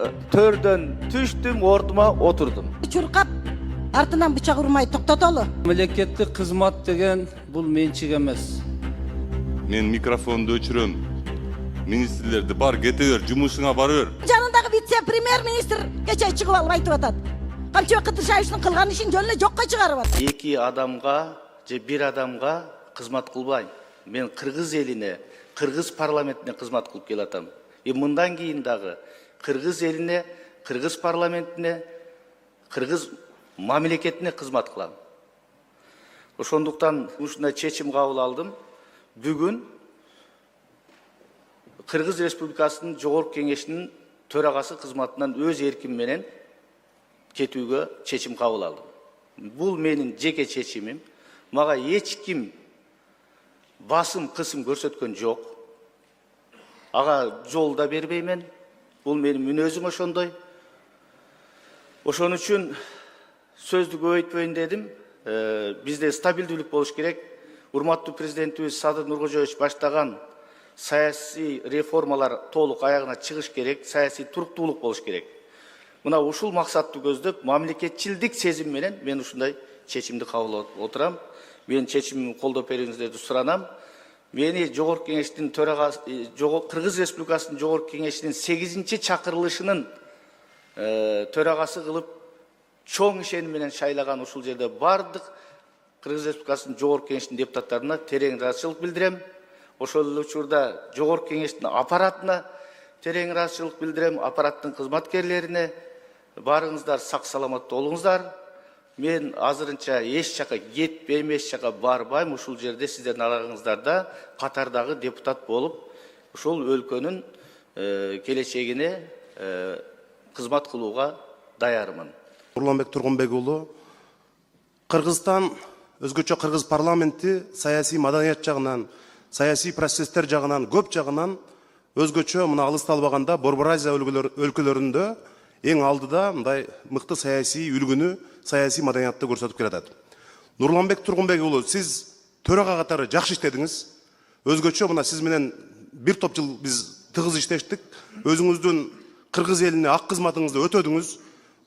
Төрдөн түштүм, ордума отурдум. Чуркап, артынан бычак урмай токтотолу. Мемлекеттик кызмат деген бул менчик эмес. Мен микрофонду өчүрөм. Министрлерди бар кете бер, жумушуңа бара бер. Жанындагы вице-премьер-министр кече чыгып алып айтып атат. Камчыбек Кыдыршаевдин кылган ишин жөнүнө жокко чыгарып атат. Эки адамга же бир адамга кызмат кылбайм. Мен кыргыз элине, кыргыз парламентине кызмат кылып келатам. Мындан кийин дагы кыргыз элине, кыргыз парламентине, кыргыз мамлекетине кызмат кылам. Ошондуктан ушундай чечим кабыл алдым. Бүгүн Кыргыз Республикасынын Жогорку Кеңешинин төрагасы кызматынан өз эрким менен кетүүгө чечим кабыл алдым. Бул менин жеке чечимим. Мага эч ким басым, кысым көрсөткөн жок. Ага жол да бербеймен. Бул менин мүнөзүм ошондой. Ошон үчүн сөздү көбөйтпөйүн дедим. Бизде стабилдүүлүк болуш керек. Урматтуу президентибиз Садыр Нуркожоевич баштаган саясий реформалар толук аягына чыгыш керек, саясий туруктуулук болуш керек. Мына ушул максатты көздөп, мамлекетчилдик сезим менен мен ушундай чечимди кабыл алып отурам. Мен чечимимди колдоп бериңиздерди суранам. Мени Жогорку Кеңештин төрагасы, Кыргыз Республикасынын Жогорку Кеңешинин 8-чи чакырылышынын төрагасы кылып, чоң ишеним менен шайлаган ушул жерде бардык Кыргыз Республикасынын Жогорку Кеңешинин депутаттарына терең ыраазычылык билдирем. Ошол эле учурда Жогорку Кеңештин аппаратына терең ыраазычылык билдирем, аппараттын кызматкерлерине. Барыңыздар сак саламат болуңуздар. Мен азырынча эч жака кетпейм, эч жака барбайм. Ушул жерде сиздердин араңыздарда катардагы депутат болуп, ушул өлкөнүн келечегине кызмат кылууга даярмын. Нурланбек Тургунбек уулу, Кыргызстан, өзгөчө кыргыз парламенти саясий маданият жагынан, саясий процесстер жагынан, көп жагынан өзгөчө мына алыста албаганда Борбор Азия өлкөлөрүндө эң алдыда мындай мыкты саясий үлгүнү, саясий маданиятты көрсөтүп келатат. Нурланбек Тургунбек уулу, сиз төрага катары жакшы иштедиңиз. Өзгөчө мына сиз менен бир топ жыл биз тыгыз иштештик. Өзүңүздүн кыргыз элине ак кызматыңызды өтөдүңүз.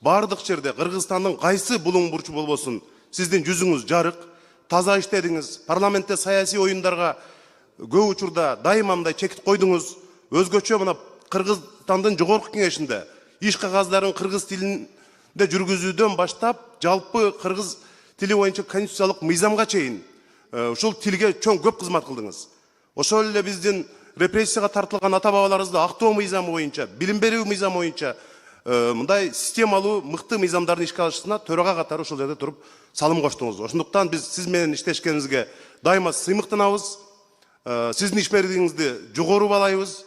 Бардык жерде Кыргызстандын кайсы булуң бурчу болбосун, сиздин жүзүңүз жарык, таза иштедиңиз. Парламентте саясий оюндарга көп учурда дайыма мындай чекит койдуңуз. Өзгөчө мына Кыргызстандын Жогорку Кеңешинде иш кагаздарын кыргыз тилинде жүргүзүүдөн баштап, жалпы кыргыз тили боюнча конституциялык мыйзамга чейин ушул тилге чоң көп кызмат кылдыңыз. Ошол эле биздин репрессияга тартылган ата бабаларыбызды актоо мыйзамы боюнча, билим берүү мыйзамы боюнча мындай системалуу мыкты мыйзамдардын ишке алышына төрага катары ошол жерде туруп салым коштуңуз. Ошондуктан биз сиз менен иштешкениңизге дайыма сыймыктанабыз. Сиздин ишмердигиңизди жогору баалайбыз.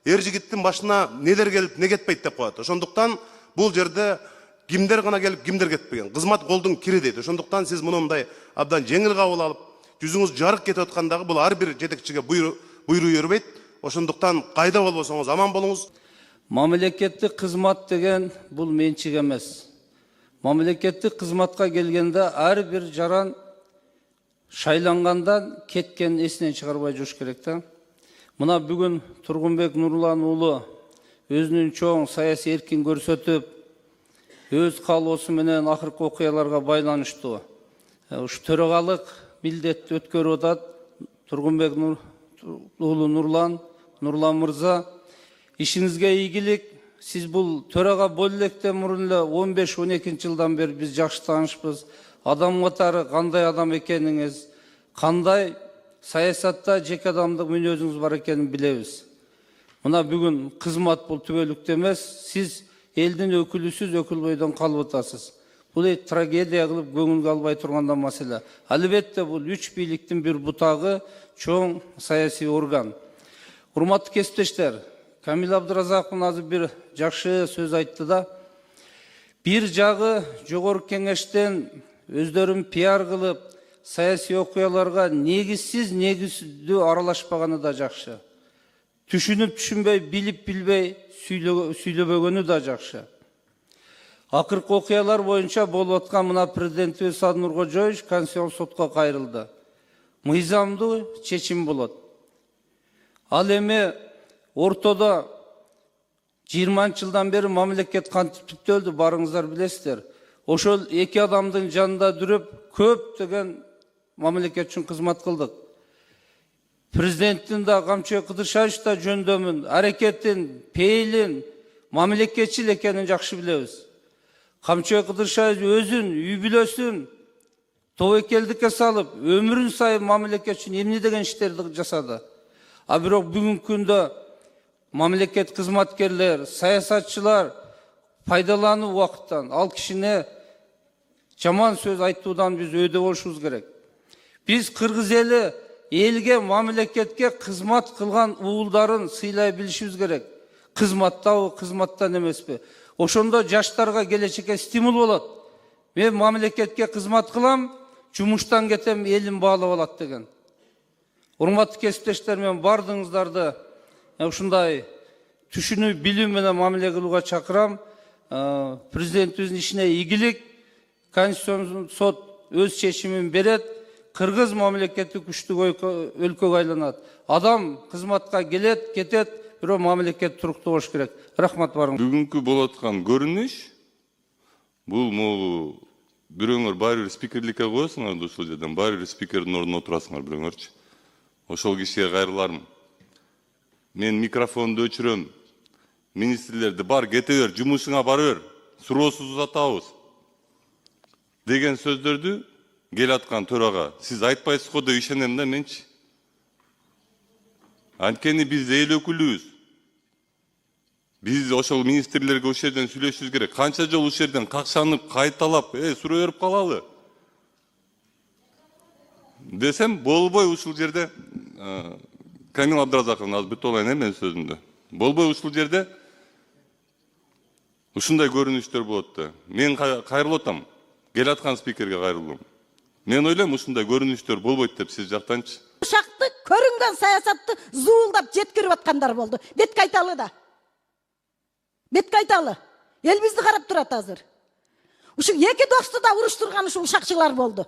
Эр жигиттин башына нелер келип, не кетпейт деп коет. Ошондуктан бул жерде кимдер гана келип, кимдер кетпеген. Кызмат колдун кири дейт. Ошондуктан сиз мындай абдан жеңил кабыл алып, жүзүңүз жарык кетип аткандагы бул ар бир жетекчиге буйруу бербейт. Ошондуктан кайда болбосоңуз аман болуңуз. Мамлекеттик кызмат деген бул менчик эмес. Мамлекеттик кызматка келгенде ар бир жаран шайлангандан кеткен эсинен чыгарбай жүрүш керек да. Мына бүгүн Тургунбек Нурлан уулу өзүнүн чоң саясий эркин көрсөтүп, өз каалоосу менен акыркы окуяларга байланыштуу ушу төрагалык милдетти өткөрүп атат. Тургунбек уулу Нурлан мырза, ишиңизге ийгилик. Сиз бул төрага боло электе мурун эле 15-12 жылдан бери биз жакшы таанышпыз. Адам катары кандай адам экениңиз, кандай саясатта жеке адамдык мүнөзүңүз бар экенин билебиз. Мына бүгүн кызмат бул түбөлүктүү эмес, сиз элдин өкүлүсүз, өкүл бойдон калып атасыз. Бул трагедия кылып көңүлгө албай турганда маселе. Албетте бул үч бийликтин бир бутагы, чоң саясий орган. Урматтуу кесиптештер, Камил Абдыразаковдун азыр бир жакшы сөз айтты да. Бир жагы Жогорку Кеңештен өздөрүн пиар кылып, саясий окуяларга негиздүү аралашпаганы да жакшы. Түшүнүп түшүнбөй, билип билбей сүйлөбөгөнү да жакшы. Акыркы окуялар боюнча болуп аткан мына президентибиз Садыр Нуркожоевич Конституциялык сотко кайрылды. Мыйзамдуу чечим болот. Ал эми ортодо 20 жылдан бeri мамлекет кантип түптөлдү, барыңыздар билесиздер. Ошол эки адамдын жанында жүрүп, көптөгөн мамлекет үчүн кызмат кылдык. Президенттин да Камчыбек Кыдыршаевич да жөндөмүн, аракетин, пейилин, мамлекетчил экенин жакшы билебиз. Камчыбек Кыдыршаевич өзүн, үй бүлөсүн тобокелдикке салып, өмүрүн сайын мамлекет үчүн эмне деген иштерди жасады. А бирок бүгүнкү күндө мамлекет кызматкерлер, саясатчылар пайдалануу убакыттан ал кишине жаман сөз айтуудан биз өйдө болушубуз керек. Биз кыргыз эли элге, мамлекетке кызмат кылган уулдарын сыйлай билишибиз керек. Кызматтабы, кызматтан эмеспи? Ошондо жаштарга келечекке стимул болот. Мен мамлекетке кызмат кылам, жумуштан кетем, элим баалап алат деген. Урматтуу кесиптештер, мен бардыгыңыздарды ушундай түшүнүү, билүү менен мамиле кылууга чакырам. Президентибиздин ишине ийгилик, Конституциялык сот өз чечимин берет. Кыргыз мамлекеттик күчтүү өлкөгө айланат. Адам кызматка келет, кетет, бирок мамлекет туруктуу болуш керек. Рахмат барың. Бүгүнкү болуп аткан көрүнүш бул могу бирөөңөр баары бир спикерликке коесуңар да ушул жерден баары бир спикердин ордуна отурасыңар бирөөңөрчү. Ошол кишиге кайрыларым. Мен микрофонду өчүрөм. Министрлерди бар кете бер, жумушуңа бара бер, суроосуз узатабыз деген сөздөрдү келаткан төрага сиз айтпайсыз го деп ишенем да менчи. Анткени биз эл өкүлүбүз. Биз ошол министрлерге ушул жерден сүйлөшүбүз керек. Канча жолу ушул жерден какшанып, кайталап, суроо берип калалы десем болбой ушул жерде. Камил Абдыразаковна аз бүтүп алайын мен сөзүмдү. Болбой ушул жерде ушундай көрүнүштөр болот да. Мен кайрылып атам. Келаткан спикерге кайрылдым. Мен ойлойм ушундай көрүнүштөр болбойт деп сиз жактанчы. Ушакты көрүнгөн саясатты зуулдап жеткирип аткандар болду. Бетке айталы да. Бетке айталы. Эл бизди карап турат азыр. Ушул эки досту да уруштурган ушул ушакчылар болду.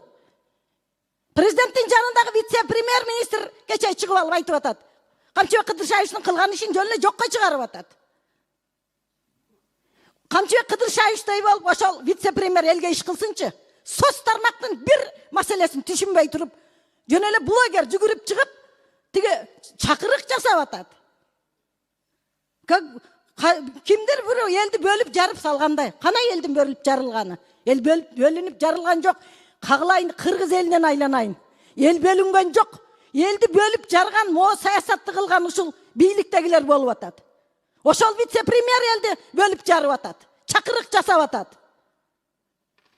Президенттин жанындагы вице-премьер-министр кече чыгып алып айтып атат. Камчыбек Кыдыршаевичтин кылган ишин жөн эле жокко чыгарып атат. Камчыбек Кыдыршаевичтей болуп ошол вице-премьер элге иш кылсынчы. Соц тармактын бир маселесин түшүнбөй туруп, жөн эле блогер жүгүрүп чыгып, тиге чакырык жасап атат. Кимдир бирөө элди бөлүп жарып салгандай. Кана элдин бөлүп жарылганы? Эл бөлүнүп жарылган жок. Кагылайын, кыргыз элинен айланайын. Эл бөлүнгөн жок. Элди бөлүп жарган, мо саясатты кылган ушул бийликтегилер болуп атат. Ошол вице-премьер элди бөлүп жарып атат. Чакырык жасап атат.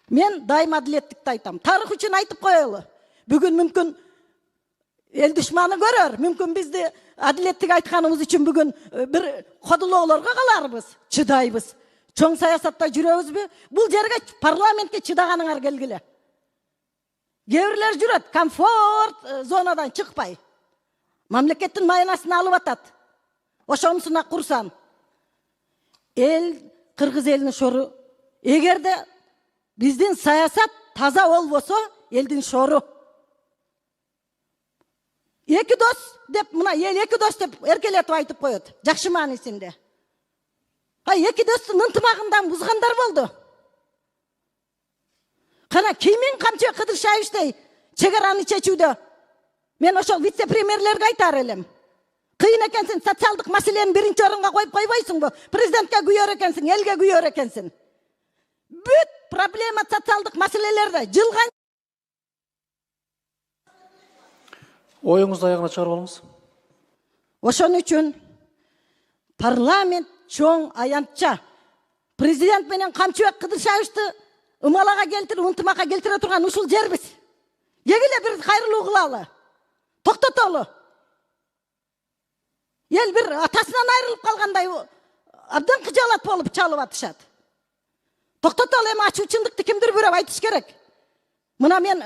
Мен дайым адилеттикти айтам. Тарых үчүн айтып коелу. Бүгүн мүмкүн эл душманы көрөр. Мүмкүн бизди адилеттик айтканыбыз үчүн бүгүн бир кодулоолорго каларбыз. Чыдайбыз. Чоң саясатта жүрөбүзбү? Бул жерге парламентке чыдаганыңар келгиле. Кээ-бирлер жүрөт, комфорт зонадан чыкпай. Мамлекеттин майнасын алып атат. Ошонусуна курсан. Эл, кыргыз элинин шору. Эгерде биздин саясат таза болбосо, элдин шору. Эки дос деп, мына эл эки дос деп эркелетип айтып коет. Жакшы маанисинде. Эки достун ынтымагындан бузгандар болду. Кана кимин Камчыбек Кыдыршаевичтей чегараны чечүүдө мен ошол вице-премьерлерге айтар элем. Кыйын экенсиң, социалдык маселени биринчи орунга коюп койбойсуңбу? Президентке күйөр экенсиң, элге күйөр экенсиң. Бүт проблема социалдык маселелерде жылган. Оюңузду аягына чыгарып алыңыз. Ошон үчүн парламент чоң аянтча президент менен Камчыбек Кыдыршаевичти ымалага келтирип, ынтымакка келтире турган ушул жербиз. Эгиле бир кайрылуу кылалы. Токтотолу. Ел бир атасынан айрылып калгандай абдан кыжалат болуп чалып атышат. Токтотолу, эми ачуучундукты кимдир бирөө айтыш керек. Мына мен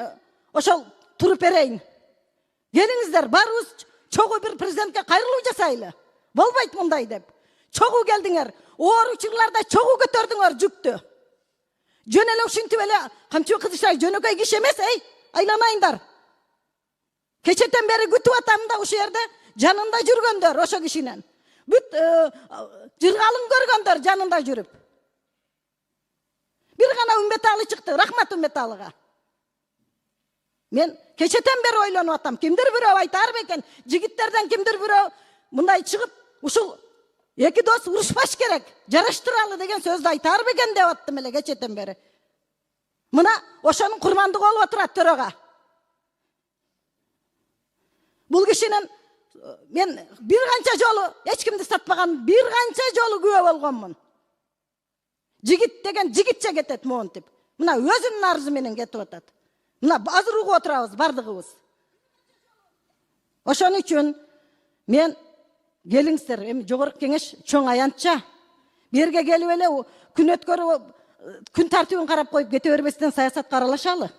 ошол туруп берейин. Келиңиздер, барыбыз чогуу бир президентке кайрылуу жасайлы. Болбойт мындай деп. Чогуу келдиңер. Оор учурларда чогуу көтөрдүңөр жүктү. Жөн эле ушинтип эле Камчыбек Кыдыршаевич жөнөкөй киши эмес, айланайындар. Кечетен бери күтүп атам да ушул жерде жанында жүргөндөр ошо кишинен. Бүт жыргалын көргөндөр жанында жүрүп. Bir gana Ümmetali çıktı. Rahmat Ümmetali'ga. Men keçeten beri oylanyp atam. Kimdir birөө aytar beken, jigitlerden kimdir birөө mындай çıkıp uşul eki dost uruşbaş gerek, jaraştıralı degen sözdü aytar beken dep attım ele keçeten beri. Mına oşonun kurmandığı olup oturat töreга. Bul kişinin men bir kança jolu hiç kimdi satmagan, bir kança jolu kübө bolgonmун. Jigit degen jigitçe ketet montip. Mına özünün arzı menen ketip atat. Mına azыр ugup oturabız bardыгыбыз. Oşon üçün men geliңиздер, эми жогорку кеңеш чоң аянтча берге келип эле күн өткөрүп күн тартибин карап коюп кете бербестен саясатка аралашалы.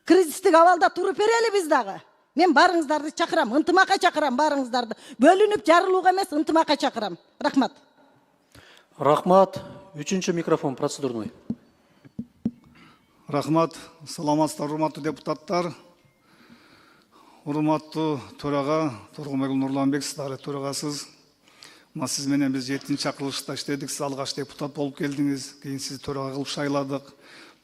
Кризистик абалда туруп берели биз дагы. Мен барыңыздарды чакырам, ынтымакка чакырам барыңыздарды. Бөлүнүп жарылууга эмес, ынтымакка чакырам. Рахмат. Рахмат. Үчүнчү микрофон процедурный. Рахмат. Саламатсыздар, урматтуу депутаттар. Урматтуу төрага Тургунбек Нурланбек, сиздер төрагасыз. Мына сиз менен биз 7-чи чакырылышта иштедик. Сиз алгач депутат болуп келдиңиз. Кийин сизди төрага кылып шайладык.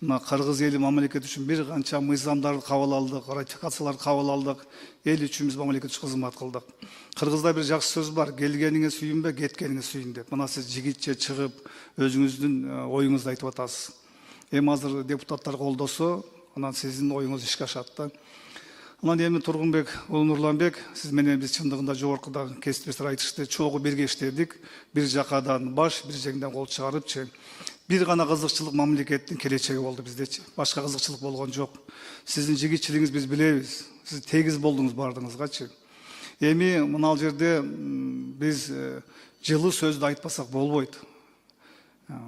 Мына кыргыз эли мамлекет үчүн бир канча мыйзамдарды кабыл алдык, ратификацияларды кабыл алдык. Эл үчүн биз мамлекет үчүн кызмат кылдык. Кыргызда бир жакшы сөз бар: келгениңе сүйүнбө, кеткениңе сүйүн деп. Мына сиз жигитче чыгып, өзүңүздүн оюңузду айтып атасыз. Эми азыр депутаттар колдосо, анан сиздин оюңуз ишке ашат да. Анан эми Тургунбек Нурланбек, сиз менен биз чындыгында жогоркуда кесиптештер айтышты, чогуу бирге иштедик. Бир жакадан баш, бир жеңден кол чыгарыпчы. Бир гана кызыкчылык мамлекеттин келечеги болду биздечи. Башка кызыкчылык болгон жок. Сиздин жигитчилигиңиз биз билебиз. Сиз тегиз болдуңуз бардыгыңызгачы. Эми мына жерде биз жылы сөздү айтпасак болбойт.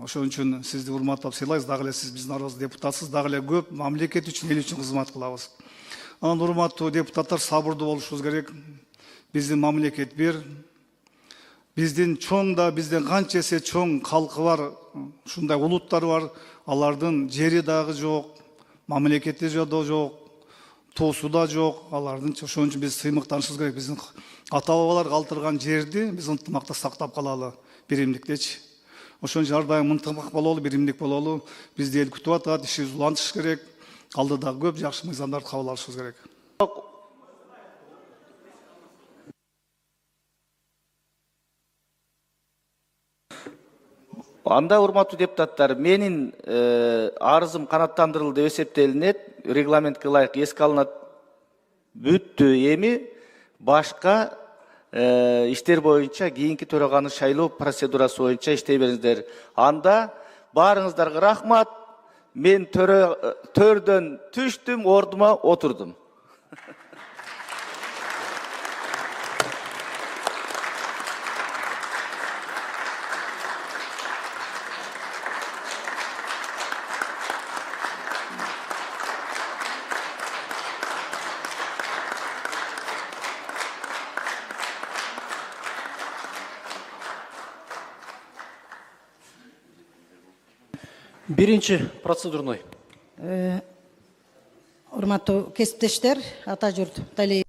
Ошон үчүн сизди урматтап сыйлайбыз, дагы эле сиз биздин арабызда депутатсыз, дагы эле көп мамлекет үчүн, эл үчүн кызмат кылабыз. Анан урматтуу депутаттар, сабырдуу болушубуз керек. Биздин мамлекет бир, биздин чоң да, бизден канча эсе чоң калкы бар, ушундай улуттар бар. Алардын жери дагы жок, мамлекети да жок, тоосу да жок. Алардын ошон үчүн биз сыймыктанышыбыз керек. Биздин ата бабалар калтырган жерди биз ынтымакта сактап калалы, биримдиктечи. Ошон үчүн ар дайым ынтымак бололу, биримдик бололу. Бизди эл күтүп атат, ишибизди улантыш керек. Алдыда көп жакшы мыйзамдарды кабыл алышыбыз керек. Анда урматтуу депутаттар, менин арызым канаттандырылды деп эсептелинет, регламентке ылайык эске алынат. Бүттү. Эми башка иштер боюнча кийинки төраганы шайлоо процедурасы боюнча иштей бериңиздер. Анда баарыңыздарга рахмат. Мен төрдөн түштүм, ордума отурдум. Биринчи процедурный. Урматтуу кесиптештер, ата журт Талиев